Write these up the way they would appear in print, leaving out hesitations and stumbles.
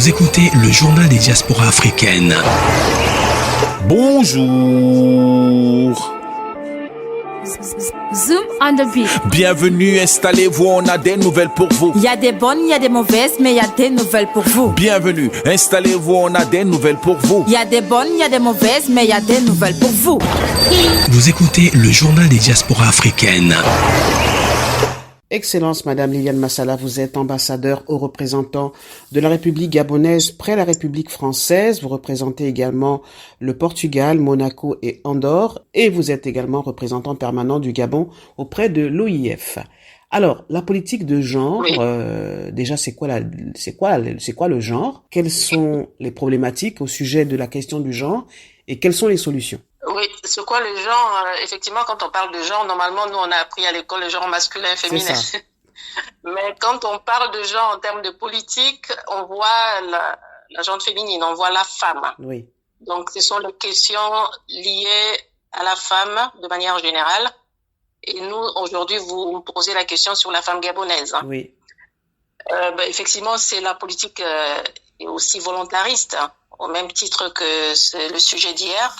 Vous écoutez le journal des diasporas africaines. Bonjour. Zoom on the beat. Bienvenue, installez-vous, on a des nouvelles pour vous. Il y a des bonnes, il y a des mauvaises, mais il y a des nouvelles pour vous. Bienvenue, installez-vous, on a des nouvelles pour vous. Il y a des bonnes, il y a des mauvaises, mais il y a des nouvelles pour vous. Vous écoutez le journal des diasporas africaines. Excellence, Madame Liliane Massala, vous êtes ambassadeur haut représentant de la République gabonaise près la République française. Vous représentez également le Portugal, Monaco et Andorre. Et vous êtes également représentant permanent du Gabon auprès de l'OIF. Alors, la politique de genre, Oui. déjà, c'est quoi le genre? Quelles sont les problématiques au sujet de la question du genre et quelles sont les solutions? Oui, c'est quoi le genre? Effectivement, quand on parle de genre, normalement, nous, on a appris à l'école le genre masculin et féminin. C'est ça. Mais quand on parle de genre en termes de politique, on voit la gente féminine, on voit la femme. Oui, Donc, ce sont les questions liées à la femme de manière générale. Et nous, aujourd'hui, vous me posez la question sur la femme gabonaise. oui, Effectivement, c'est la politique est aussi volontariste, au même titre que c'est le sujet d'hier,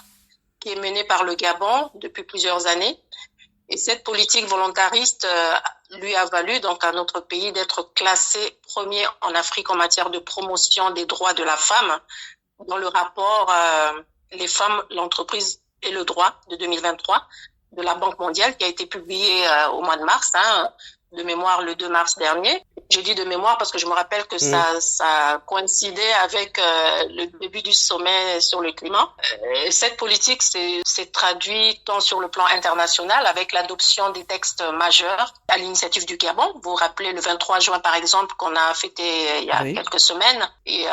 qui est menée par le Gabon depuis plusieurs années. Et cette politique volontariste lui a valu donc à notre pays d'être classé premier en Afrique en matière de promotion des droits de la femme dans le rapport Les femmes, l'entreprise et le droit de 2023 de la Banque mondiale qui a été publié au mois de mars, de mémoire le 2 mars dernier. Je dis de mémoire parce que je me rappelle que ça coïncidait avec le début du sommet sur le climat. Cette politique s'est traduite tant sur le plan international avec l'adoption des textes majeurs à l'initiative du Gabon. Vous vous rappelez le 23 juin par exemple qu'on a fêté il y a quelques semaines et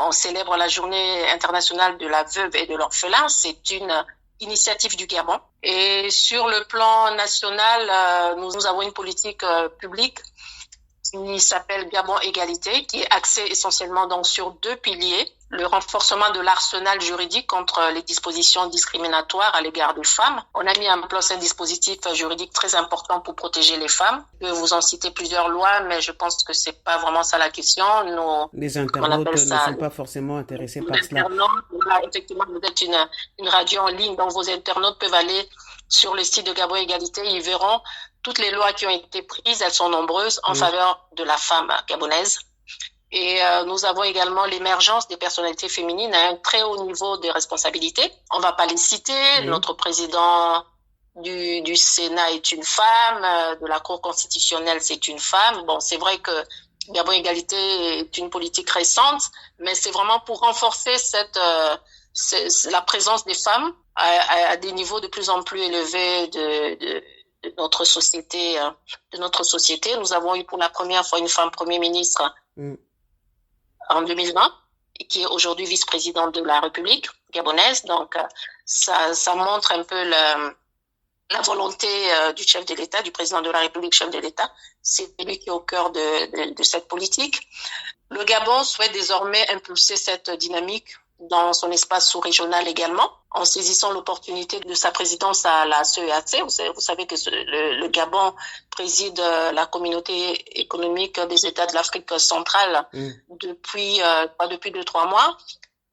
on célèbre la journée internationale de la veuve et de l'orphelin. C'est une initiative du Gabon. Et sur le plan national, nous avons une politique publique qui s'appelle Gabon Égalité, qui est axée essentiellement donc sur deux piliers. Le renforcement de l'arsenal juridique contre les dispositions discriminatoires à l'égard des femmes. On a mis en place un dispositif juridique très important pour protéger les femmes. Je peux vous en citer plusieurs lois, mais je pense que c'est pas vraiment ça la question. Les internautes ne sont pas forcément intéressés par cela. Là, effectivement, vous êtes une radio en ligne, donc vos internautes peuvent aller sur le site de Gabon Égalité, ils verront toutes les lois qui ont été prises, elles sont nombreuses, en faveur de la femme gabonaise. Et nous avons également l'émergence des personnalités féminines à un très haut niveau de responsabilité. On va pas les citer. Notre président du Sénat est une femme, de la Cour constitutionnelle c'est une femme. Bon, c'est vrai que Gabon Égalité est une politique récente, mais c'est vraiment pour renforcer la présence des femmes à des niveaux de plus en plus élevés de notre société. Nous avons eu pour la première fois une femme Premier ministre en 2020, et qui est aujourd'hui vice-présidente de la République gabonaise. Donc, ça montre un peu la volonté du chef de l'État, du président de la République, chef de l'État. C'est lui qui est au cœur de cette politique. Le Gabon souhaite désormais impulser cette dynamique dans son espace sous-régional également, en saisissant l'opportunité de sa présidence à la CEAC. Vous savez que le Gabon préside la communauté économique des États de l'Afrique centrale depuis 2-3 mois.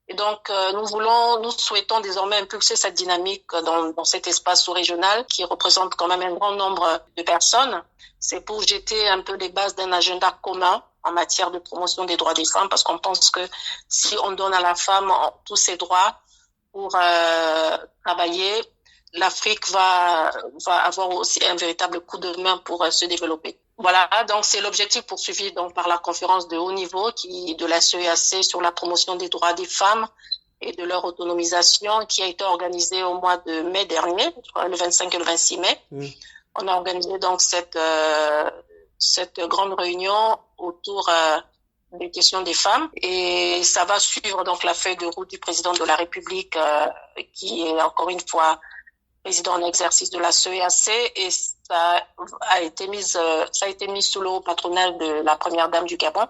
Et donc, nous souhaitons désormais impulser cette dynamique dans cet espace sous-régional qui représente quand même un grand nombre de personnes. C'est pour jeter un peu les bases d'un agenda commun en matière de promotion des droits des femmes, parce qu'on pense que si on donne à la femme tous ses droits pour travailler, l'Afrique va avoir aussi un véritable coup de main pour se développer. Voilà, donc c'est l'objectif poursuivi donc par la conférence de haut niveau de la CEAC sur la promotion des droits des femmes et de leur autonomisation qui a été organisée au mois de mai dernier, le 25 et le 26 mai. On a organisé donc cette grande réunion autour des questions des femmes et ça va suivre donc la feuille de route du président de la République qui est encore une fois président en exercice de la CEAC et ça a été mis sous le haut patronage de la première dame du Gabon,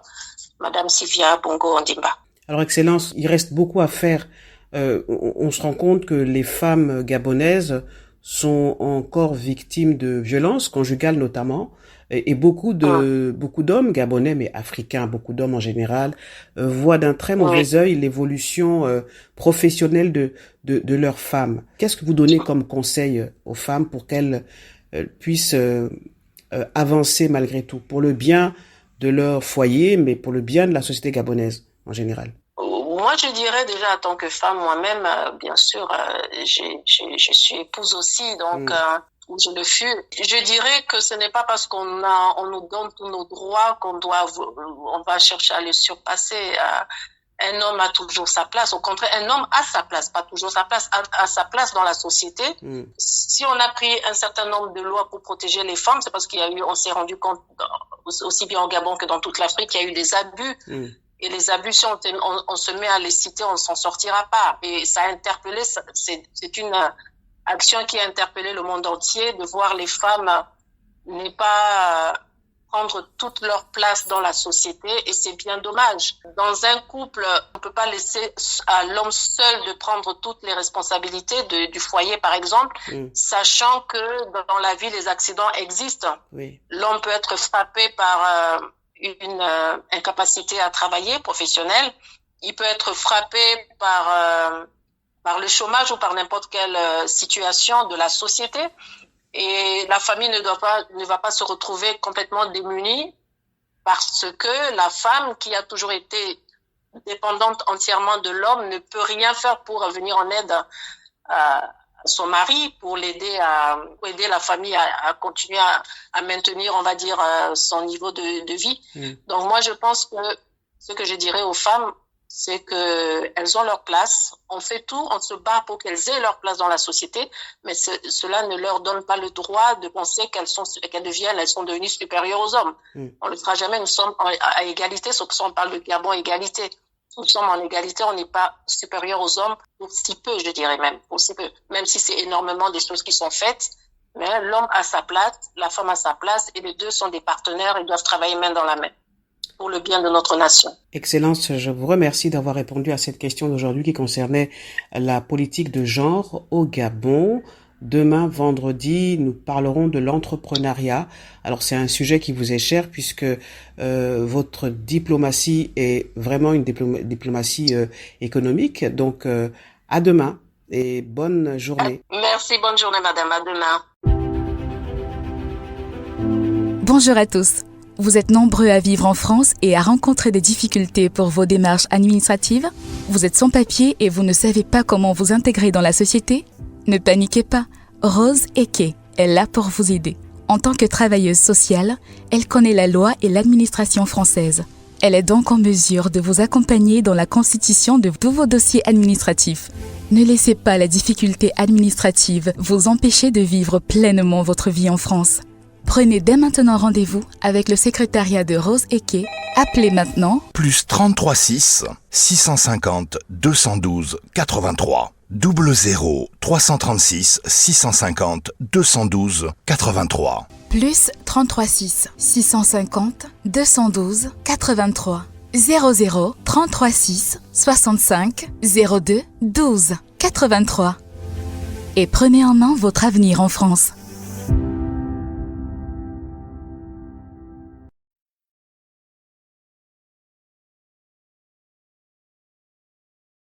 Madame Sylvia Bongo Ondimba. Alors, Excellence, il reste beaucoup à faire. On se rend compte que les femmes gabonaises sont encore victimes de violences conjugales notamment. Et beaucoup d'hommes gabonais, mais africains, beaucoup d'hommes en général, voient d'un très mauvais œil l'évolution professionnelle de leurs femmes. Qu'est-ce que vous donnez comme conseil aux femmes pour qu'elles puissent avancer malgré tout, pour le bien de leur foyer, mais pour le bien de la société gabonaise en général? Moi, je dirais déjà en tant que femme, moi-même, bien sûr, je suis épouse aussi, donc je le fus. Je dirais que ce n'est pas parce on nous donne tous nos droits on va chercher à les surpasser. Un homme a toujours sa place. Au contraire, un homme a sa place, pas toujours sa place, a sa place dans la société. Si on a pris un certain nombre de lois pour protéger les femmes, c'est parce on s'est rendu compte, aussi bien au Gabon que dans toute l'Afrique, qu'il y a eu des abus. Et les abus, si on se met à les citer, on s'en sortira pas. Et ça a interpellé, c'est une action qui a interpellé le monde entier, de voir les femmes ne pas prendre toute leur place dans la société, et c'est bien dommage. Dans un couple, on peut pas laisser à l'homme seul de prendre toutes les responsabilités du foyer, par exemple, sachant que dans la vie, les accidents existent. L'homme peut être frappé par une incapacité à travailler professionnelle. Il peut être frappé par le chômage ou par n'importe quelle situation de la société. Et la famille ne va pas se retrouver complètement démunie, parce que la femme, qui a toujours été dépendante entièrement de l'homme, ne peut rien faire pour venir en aide à son mari, pour aider la famille à continuer à maintenir, on va dire, son niveau de vie. Donc moi, je pense que ce que je dirais aux femmes, c'est que elles ont leur place. On fait tout, on se bat pour qu'elles aient leur place dans la société, mais cela ne leur donne pas le droit de penser elles sont devenues supérieures aux hommes. On ne le fera jamais. Nous sommes à égalité, sauf que si on parle de Gabon égalité. Nous sommes en égalité, on n'est pas supérieur aux hommes, pour si peu, je dirais même, pour si peu. Même si c'est énormément des choses qui sont faites, mais l'homme a sa place, la femme a sa place, et les deux sont des partenaires, ils doivent travailler main dans la main pour le bien de notre nation. Excellence, je vous remercie d'avoir répondu à cette question d'aujourd'hui qui concernait la politique de genre au Gabon. Demain, vendredi, nous parlerons de l'entrepreneuriat. Alors, c'est un sujet qui vous est cher, puisque votre diplomatie est vraiment une diplomatie économique. Donc, à demain et bonne journée. Merci, bonne journée, madame. À demain. Bonjour à tous. Vous êtes nombreux à vivre en France et à rencontrer des difficultés pour vos démarches administratives? Vous êtes sans papier et vous ne savez pas comment vous intégrer dans la société? Ne paniquez pas, Rose Eke est là pour vous aider. En tant que travailleuse sociale, elle connaît la loi et l'administration française. Elle est donc en mesure de vous accompagner dans la constitution de tous vos dossiers administratifs. Ne laissez pas la difficulté administrative vous empêcher de vivre pleinement votre vie en France. Prenez dès maintenant rendez-vous avec le secrétariat de Rose Eke. Appelez maintenant plus 33 6 650 212 83 00 336 650 212 83 plus 33 6 650 212 83 00 33 6 65 02 12 83 et prenez en main votre avenir en France.